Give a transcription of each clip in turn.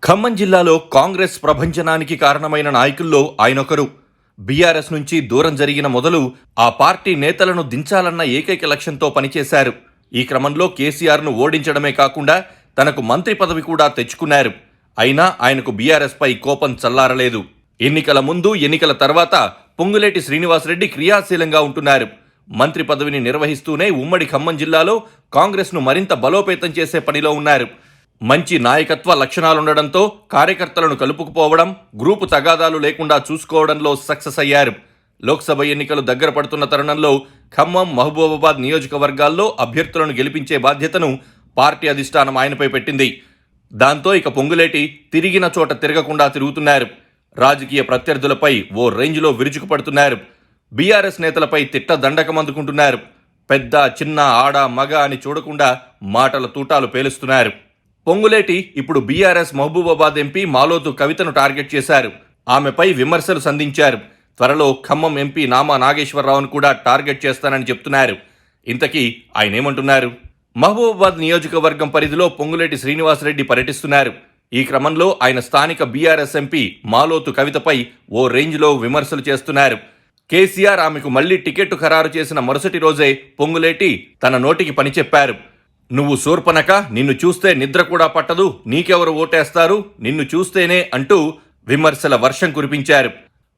ఖమ్మం జిల్లాలో కాంగ్రెస్ ప్రభంజనానికి కారణమైన నాయకుల్లో ఆయనొకరు. బీఆర్ఎస్ నుంచి దూరం జరిగిన మొదలు ఆ పార్టీ నేతలను దించాలన్న ఏకైక లక్ష్యంతో పనిచేశారు. ఈ క్రమంలో కేసీఆర్ను ఓడించడమే కాకుండా తనకు మంత్రి పదవి కూడా తెచ్చుకున్నారు. అయినా ఆయనకు బీఆర్ఎస్ పై కోపం చల్లారలేదు. ఎన్నికల ముందు, ఎన్నికల తర్వాత పొంగులేటి శ్రీనివాసరెడ్డి క్రియాశీలంగా ఉంటున్నారు. మంత్రి పదవిని నిర్వహిస్తూనే ఉమ్మడి ఖమ్మం జిల్లాలో కాంగ్రెస్ను మరింత బలోపేతం చేసే పనిలో ఉన్నారు. మంచి నాయకత్వ లక్షణాలుండడంతో కార్యకర్తలను కలుపుకుపోవడం, గ్రూపు తగాదాలు లేకుండా చూసుకోవడంలో సక్సెస్ అయ్యారు. లోక్సభ ఎన్నికలు దగ్గర పడుతున్న తరుణంలో ఖమ్మం, మహబూబాబాద్ నియోజకవర్గాల్లో అభ్యర్థులను గెలిపించే బాధ్యతను పార్టీ అధిష్టానం ఆయనపై పెట్టింది. దాంతో ఇక పొంగులేటి తిరిగిన చోట తిరగకుండా తిరుగుతున్నారు. రాజకీయ ప్రత్యర్థులపై ఓ రేంజ్లో విరుచుకుపడుతున్నారు. బీఆర్ఎస్ నేతలపై తిట్టదండకం అందుకుంటున్నారు. పెద్ద, చిన్న, ఆడ, మగ అని చూడకుండా మాటల తూటాలు పేలుస్తున్నారు. పొంగులేటి ఇప్పుడు బీఆర్ఎస్ మహబూబాబాద్ ఎంపీ మాలోతు కవితను టార్గెట్ చేశారు. ఆమెపై విమర్శలు సంధించారు. త్వరలో ఖమ్మం ఎంపీ నామా నాగేశ్వరరావును కూడా టార్గెట్ చేస్తానని చెప్తున్నారు. ఇంతకీ ఆయనేమంటున్నారు? మహబూబాబాద్ నియోజకవర్గం పరిధిలో పొంగులేటి శ్రీనివాసరెడ్డి పర్యటిస్తున్నారు. ఈ క్రమంలో ఆయన స్థానిక బీఆర్ఎస్ ఎంపీ మాలోతు కవితపై ఓ రేంజ్లో విమర్శలు చేస్తున్నారు. కేసీఆర్ ఆమెకు మళ్లీ టికెట్ ఖరారు చేసిన మరుసటి రోజే పొంగులేటి తన నోటికి పని చెప్పారు. నువ్వు శూర్పణఖ, నిన్ను చూస్తే నిద్ర కూడా పట్టదు, నీకెవరు ఓటేస్తారు, నిన్ను చూస్తేనే అంటూ విమర్శల వర్షం కురిపించారు.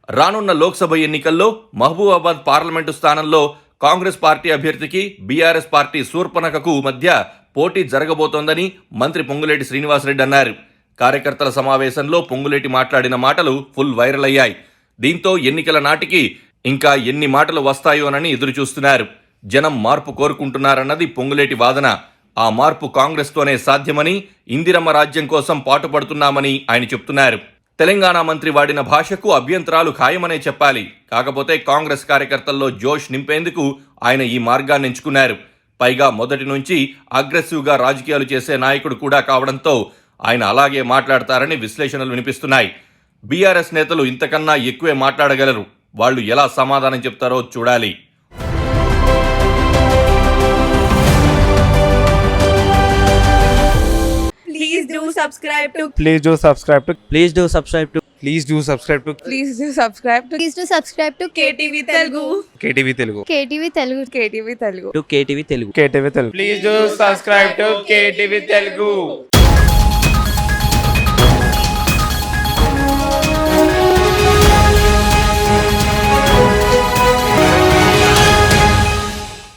రానున్న లోక్సభ ఎన్నికల్లో మహబూబాబాద్ పార్లమెంటు స్థానంలో కాంగ్రెస్ పార్టీ అభ్యర్థికి బీఆర్ఎస్ పార్టీ శూర్పణఖకు మధ్య పోటీ జరగబోతోందని మంత్రి పొంగులేటి శ్రీనివాసరెడ్డి అన్నారు. కార్యకర్తల సమావేశంలో పొంగులేటి మాట్లాడిన మాటలు ఫుల్ వైరల్ అయ్యాయి. దీంతో ఎన్నికల నాటికి ఇంకా ఎన్ని మాటలు వస్తాయోనని ఎదురుచూస్తున్నారు. జనం మార్పు కోరుకుంటున్నారన్నది పొంగులేటి వాదన. ఆ మార్పు కాంగ్రెస్తోనే సాధ్యమని, ఇందిరమ్మ రాజ్యం కోసం పాటుపడుతున్నామని ఆయన చెప్తున్నారు. తెలంగాణ మంత్రి వాడిన భాషకు అభ్యంతరాలు ఖాయమనే చెప్పాలి. కాకపోతే కాంగ్రెస్ కార్యకర్తల్లో జోష్ నింపేందుకు ఆయన ఈ మార్గాన్ని ఎంచుకున్నారు. పైగా మొదటి నుంచి అగ్రెసివ్గా రాజకీయాలు చేసే నాయకుడు కూడా కావడంతో ఆయన అలాగే మాట్లాడతారని విశ్లేషణలు వినిపిస్తున్నాయి. బీఆర్ఎస్ నేతలు ఇంతకన్నా ఎక్కువే మాట్లాడగలరు. వాళ్ళు ఎలా సమాధానం చెప్తారో చూడాలి. Please do subscribe to Please do subscribe to Please do subscribe to Please do subscribe to Please do subscribe to Please do subscribe to KTV Telugu. KTV Telugu. KTV Telugu. KTV Telugu. KTV Telugu. KTV Telugu. Please do subscribe to KTV Telugu.